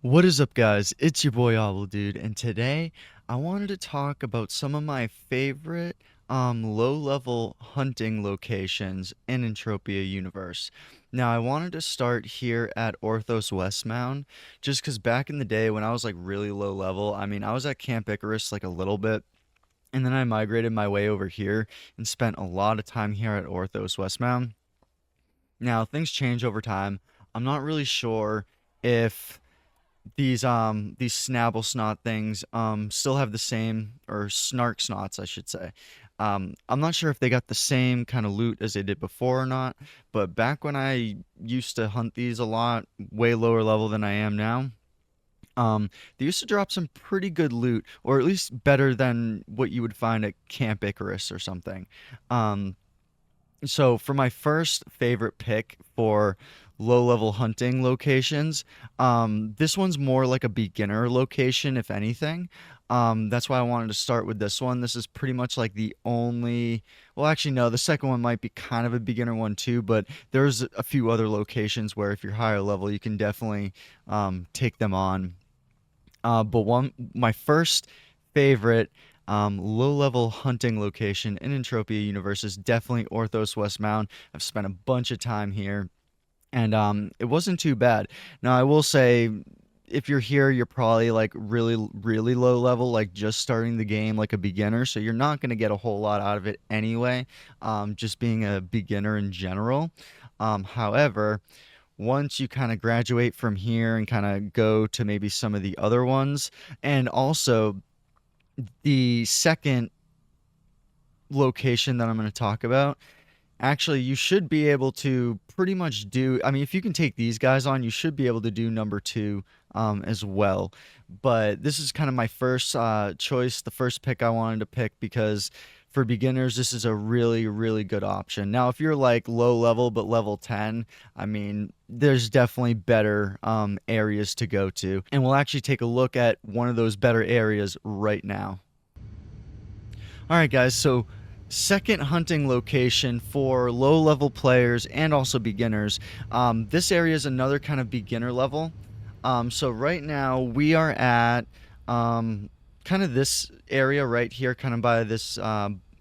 What is up, guys? It's your boy obbldude, and today I wanted to talk about some of my favorite low-level hunting locations in Entropia Universe. Now, I wanted to start here at Orthos Westmound, just because back in the day when I was like really low level, I was at Camp Icarus like a little bit, and then I migrated my way over here and spent a lot of time here at Orthos Westmound. Now, things change over time. I'm not really sure if these snabble snot things still have the same, or snark snots I should say. I'm not sure if they got the same kind of loot as they did before or not, but back when I used to hunt these a lot, way lower level than I am now, they used to drop some pretty good loot, or at least better than what you would find at Camp Icarus or something. um so for my first favorite pick for low level hunting locations, this one's more like a beginner location, if anything. That's why I wanted to start with this one. This is pretty much like the only, well, actually, no, the second one might be kind of a beginner one too, but there's a few other locations where if you're higher level, you can definitely take them on. But my first favorite low-level hunting location in Entropia Universe is definitely Orthos Westmound. I've spent a bunch of time here, and it wasn't too bad. Now, I will say, if you're here, you're probably like really, really low level, like just starting the game like a beginner, so you're not going to get a whole lot out of it anyway, just being a beginner in general. However, once you kind of graduate from here and kind of go to maybe some of the other ones, and also the second location that I'm going to talk about, actually, you should be able to pretty much do. I mean, if you can take these guys on, you should be able to do number two as well. But this is kind of my first choice, the first pick I wanted to pick because for beginners, this is a really, really good option. Now, if you're like low level but level 10, I mean, there's definitely better areas to go to. And we'll actually take a look at one of those better areas right now. All right, guys, so second hunting location for low level players and also beginners. This area is another kind of beginner level. So right now we are at kind of this area right here, kind of by this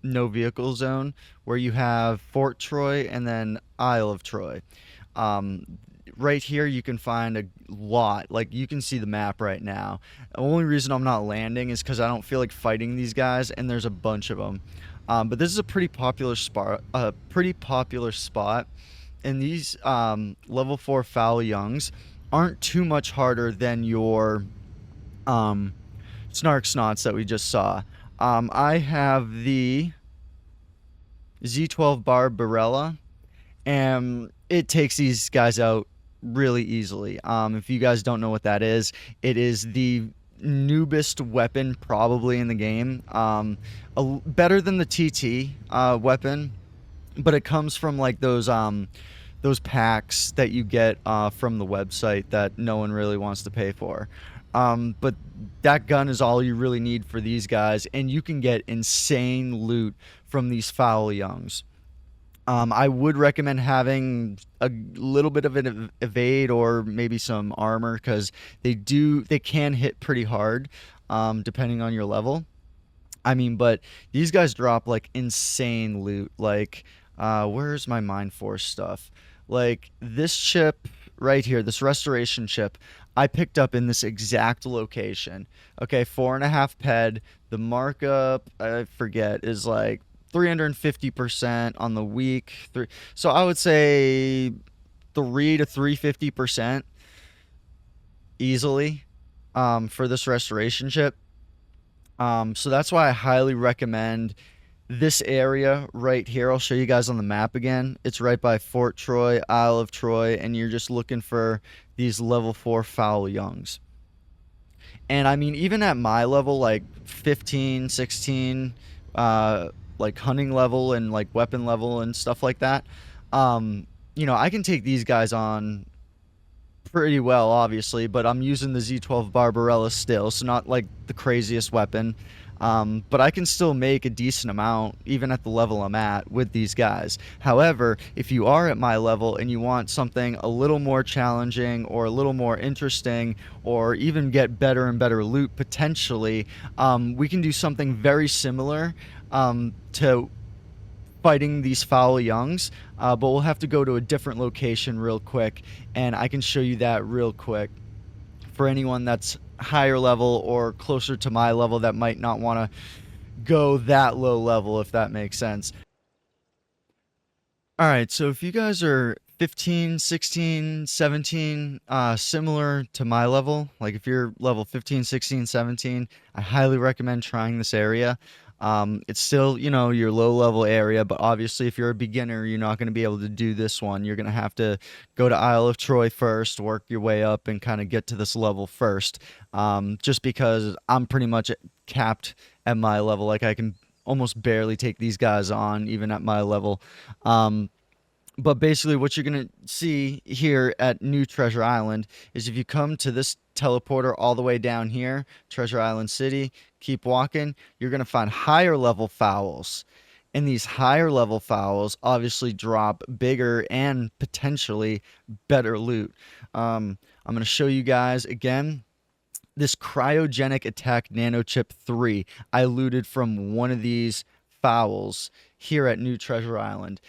no vehicle zone where you have Fort Troy and then Isle of Troy. Um, right here you can find a lot, like you can see the map right now. The only reason I'm not landing is because I don't feel like fighting these guys, and there's a bunch of them. But this is a pretty popular spot, and these level 4 foul youngs aren't too much harder than your um, snark snots that we just saw. I have the Z12 Barbarella, and it takes these guys out really easily. If you guys don't know what that is, it is the noobest weapon probably in the game. Better than the TT weapon, but it comes from like those packs that you get from the website that no one really wants to pay for. But that gun is all you really need for these guys, and you can get insane loot from these foul youngs. I would recommend having a little bit of an evade or maybe some armor because they can hit pretty hard, depending on your level. I mean, but these guys drop like insane loot. Like, where's my Mind Force stuff? Like this chip right here, this restoration chip, I picked up in this exact location. Okay, 4.5 ped. The markup, I forget, is like 350% on the week. So I would say 3 to 350% easily for this restoration chip. So that's why I highly recommend this area right here. I'll show you guys on the map again. It's right by Fort Troy, Isle of Troy, and you're just looking for these level 4 foul youngs. And I mean, even at my level, like 15, 16, like hunting level and like weapon level and stuff like that, I can take these guys on pretty well, obviously, but I'm using the Z12 Barbarella still, so not like the craziest weapon. But I can still make a decent amount even at the level I'm at with these guys. However, if you are at my level and you want something a little more challenging or a little more interesting or even get better and better loot potentially, we can do something very similar to fighting these foul youngs, but we'll have to go to a different location real quick, and I can show you that real quick for anyone that's higher level or closer to my level that might not want to go that low level, if that makes sense. All right, so if you guys are 15, 16, 17, similar to my level, like if you're level 15, 16, 17, I highly recommend trying this area. It's still, your low level area, but obviously if you're a beginner, you're not going to be able to do this one. You're going to have to go to Isle of Troy first, work your way up, and kind of get to this level first. Just because I'm pretty much capped at my level, like I can almost barely take these guys on, even at my level. Um, but basically, what you're going to see here at New Treasure Island is if you come to this teleporter all the way down here, Treasure Island City, keep walking, you're going to find higher level fowls. And these higher level fowls obviously drop bigger and potentially better loot. I'm going to show you guys again this cryogenic attack nanochip 3 I looted from one of these fowls here at New Treasure Island.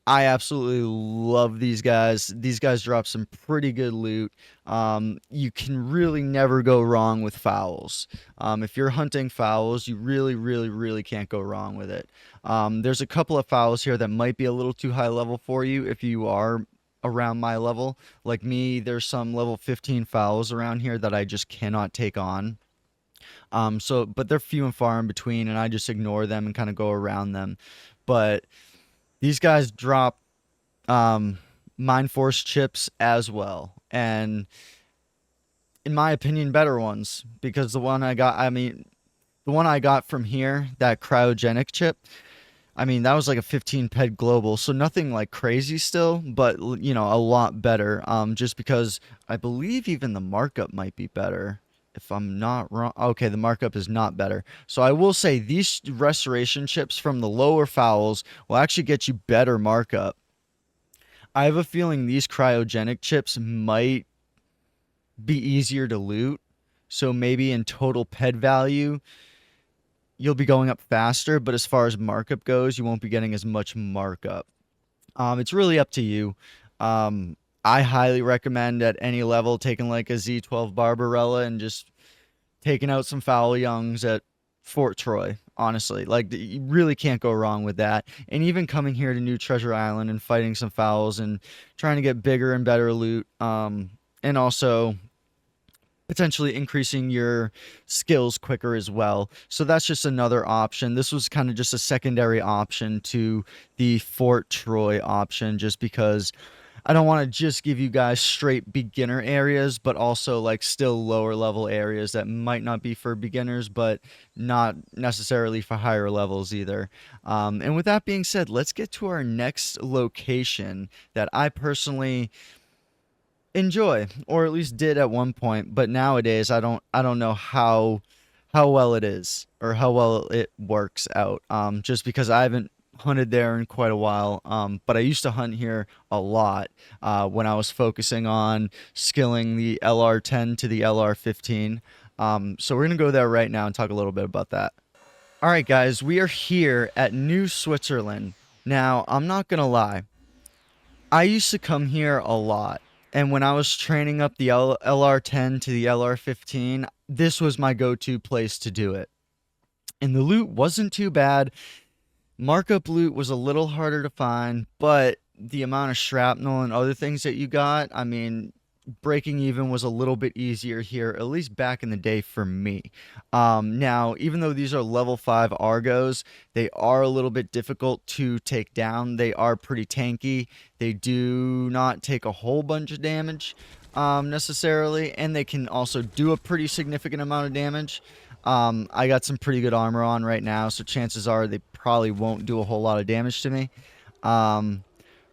I absolutely love these guys. These guys drop some pretty good loot. You can really never go wrong with fowls. If you're hunting fowls, you really, really, really can't go wrong with it. There's a couple of fowls here that might be a little too high level for you if you are around my level. Like me, there's some level 15 fowls around here that I just cannot take on. But they're few and far in between, and I just ignore them and kind of go around them. But these guys drop Mind Force chips as well, and in my opinion, better ones because the one I got from here, that cryogenic chip, I mean, that was like a 15 ped global, so nothing like crazy still, but a lot better. Just because I believe even the markup might be better. If I'm not wrong. Okay, the markup is not better. So I will say these restoration chips from the lower fowls will actually get you better markup. I have a feeling these cryogenic chips might be easier to loot. So maybe in total ped value, you'll be going up faster, but as far as markup goes, you won't be getting as much markup. It's really up to you. I highly recommend at any level taking like a Z12 Barbarella and just taking out some foul youngs at Fort Troy. Honestly, like you really can't go wrong with that. And even coming here to New Treasure Island and fighting some fowls and trying to get bigger and better loot. And also potentially increasing your skills quicker as well. So that's just another option. This was kind of just a secondary option to the Fort Troy option, just because I don't want to just give you guys straight beginner areas, but also like still lower level areas that might not be for beginners, but not necessarily for higher levels either. And with that being said, let's get to our next location that I personally enjoy, or at least did at one point, but nowadays I don't know how well it is or how well it works out. Just because I haven't hunted there in quite a while. But I used to hunt here a lot when I was focusing on skilling the LR10 to the LR15. So we're gonna go there right now and talk a little bit about that. All right, guys, we are here at New Switzerland. Now, I'm not gonna lie. I used to come here a lot. And when I was training up the LR10 to the LR15, this was my go-to place to do it. And the loot wasn't too bad. Markup loot was a little harder to find, but the amount of shrapnel and other things that you got, I mean, breaking even was a little bit easier here, at least back in the day for me. Now, even though these are level 5 Argos, they are a little bit difficult to take down. They are pretty tanky. They do not take a whole bunch of damage necessarily, and they can also do a pretty significant amount of damage. I got some pretty good armor on right now, so chances are they probably won't do a whole lot of damage to me.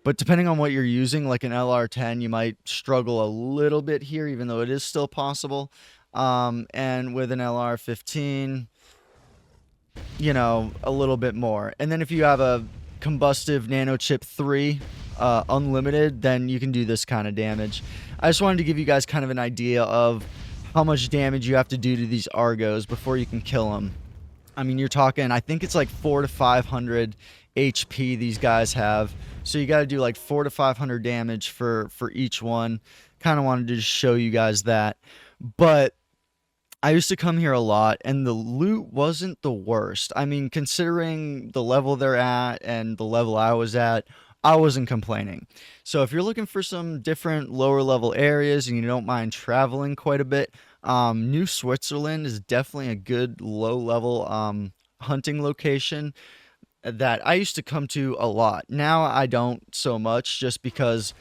But depending on what you're using, like an LR10, you might struggle a little bit here, even though it is still possible. And with an LR15, a little bit more. And then if you have a combustive nanochip 3 unlimited, then you can do this kind of damage. I just wanted to give you guys kind of an idea of how much damage you have to do to these Argos before you can kill them. I mean, you're talking, I think it's like 4 to 500 HP these guys have. So you got to do like 4 to 500 damage for each one. Kind of wanted to just show you guys that. But I used to come here a lot, and the loot wasn't the worst. I mean, considering the level they're at and the level I was at, I wasn't complaining. So if you're looking for some different lower level areas and you don't mind traveling quite a bit, New Switzerland is definitely a good low level hunting location that I used to come to a lot. Now I don't so much, just because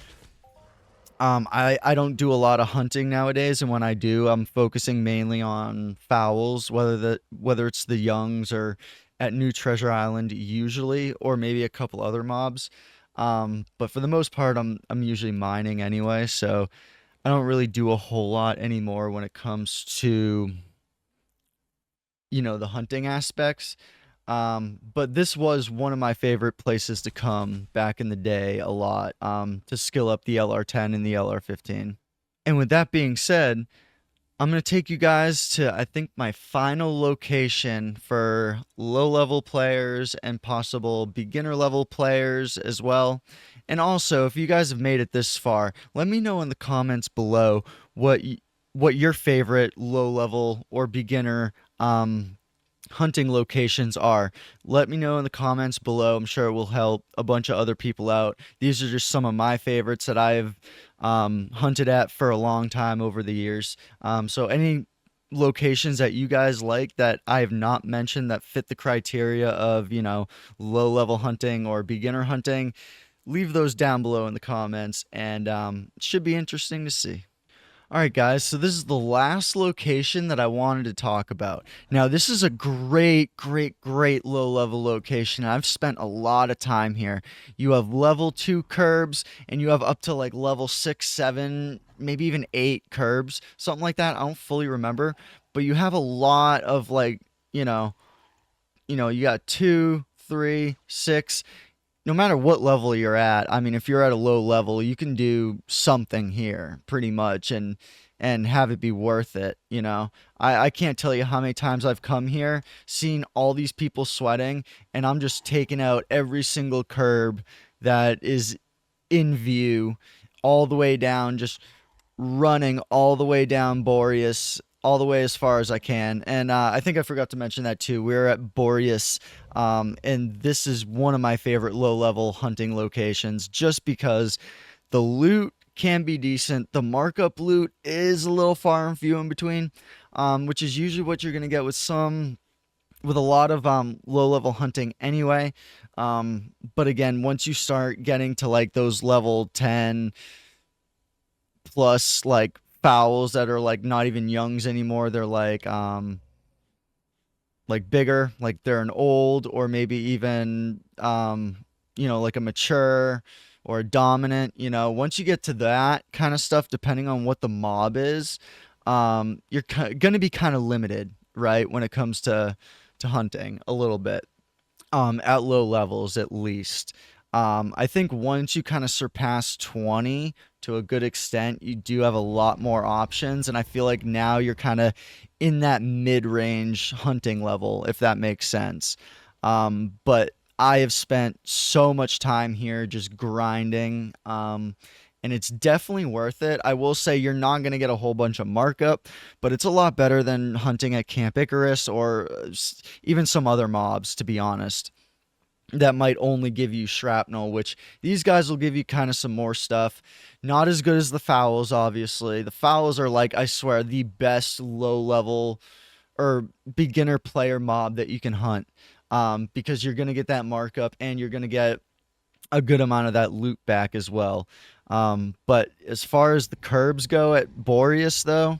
I don't do a lot of hunting nowadays, and when I do, I'm focusing mainly on fowls, whether it's the youngs or at New Treasure Island usually, or maybe a couple other mobs. But for the most part, I'm usually mining anyway, so I don't really do a whole lot anymore when it comes to the hunting aspects. But this was one of my favorite places to come back in the day a lot, to skill up the LR10 and the LR15. And with that being said, I'm going to take you guys to, I think, my final location for low level players and possible beginner level players as well. And also, if you guys have made it this far, let me know in the comments below what your favorite low level or beginner hunting locations are. Let me know in the comments below. I'm sure it will help a bunch of other people out. These are just some of my favorites that I've hunted at for a long time over the years. So any locations that you guys like that I have not mentioned that fit the criteria of, low level hunting or beginner hunting, leave those down below in the comments, and it should be interesting to see. All right, guys, so this is the last location that I wanted to talk about. Now, this is a great, great, great low level location. I've spent a lot of time here. You have level 2 curbs, and you have up to like level 6, 7, maybe even 8 curbs, something like that. I don't fully remember, but you have a lot of like, you got 2, 3, 6. No matter what level you're at, I mean, if you're at a low level, you can do something here pretty much, and have it be worth it. I can't tell you how many times I've come here, seen all these people sweating, and I'm just taking out every single curb that is in view, all the way down, just running all the way down Boreas, all the way as far as I can. And I think I forgot to mention that too. We're at Boreas, and this is one of my favorite low-level hunting locations, just because the loot can be decent. The markup loot is a little far and few in between, which is usually what you're gonna get with a lot of low-level hunting anyway. But again, once you start getting to like those level 10 plus like fowls that are like not even youngs anymore, they're like bigger, like they're an old, or maybe even like a mature or a dominant. Once you get to that kind of stuff, depending on what the mob is, you're gonna be kind of limited, right, when it comes to hunting a little bit, at low levels at least. I think once you kind of surpass 20 to a good extent, you do have a lot more options, and I feel like now you're kind of in that mid-range hunting level, if that makes sense. But I have spent so much time here just grinding, and it's definitely worth it. I will say you're not going to get a whole bunch of markup, but it's a lot better than hunting at Camp Icarus or even some other mobs, to be honest, that might only give you shrapnel, which these guys will give you kind of some more stuff. Not as good as the fowls, obviously. The fowls are like, I swear, the best low level or beginner player mob that you can hunt, because you're going to get that markup and you're going to get a good amount of that loot back as well. But as far as the curbs go at Boreas, though,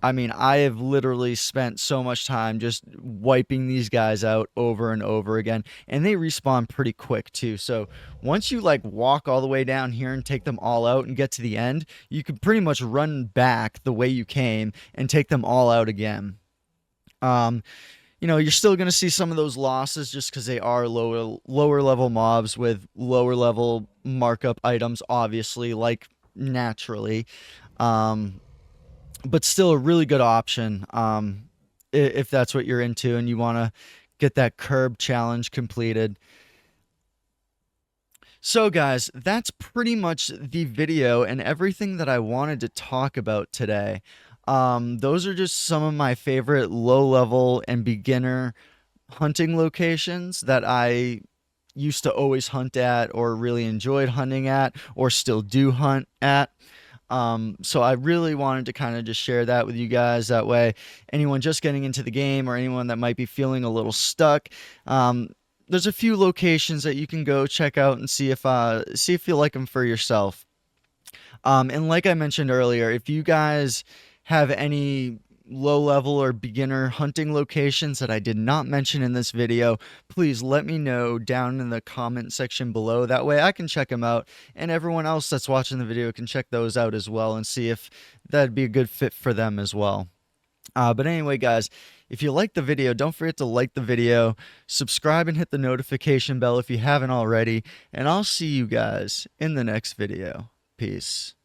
I mean, I have literally spent so much time just wiping these guys out over and over again, and they respawn pretty quick too. So once you like walk all the way down here and take them all out and get to the end, you can pretty much run back the way you came and take them all out again. you're still going to see some of those losses just because they are lower level mobs with lower level markup items, obviously, like naturally. Um, but still a really good option if that's what you're into and you want to get that curb challenge completed. So, guys, that's pretty much the video and everything that I wanted to talk about today. Those are just some of my favorite low level and beginner hunting locations that I used to always hunt at or really enjoyed hunting at or still do hunt at. So I really wanted to kind of just share that with you guys. That way, anyone just getting into the game or anyone that might be feeling a little stuck, um, there's a few locations that you can go check out and see if you like them for yourself. And like I mentioned earlier, if you guys have any low level or beginner hunting locations that I did not mention in this video, please let me know down in the comment section below. That way I can check them out and everyone else that's watching the video can check those out as well and see if that'd be a good fit for them as well. But anyway, guys, if you like the video, don't forget to like the video, subscribe and hit the notification bell if you haven't already, and I'll see you guys in the next video. Peace.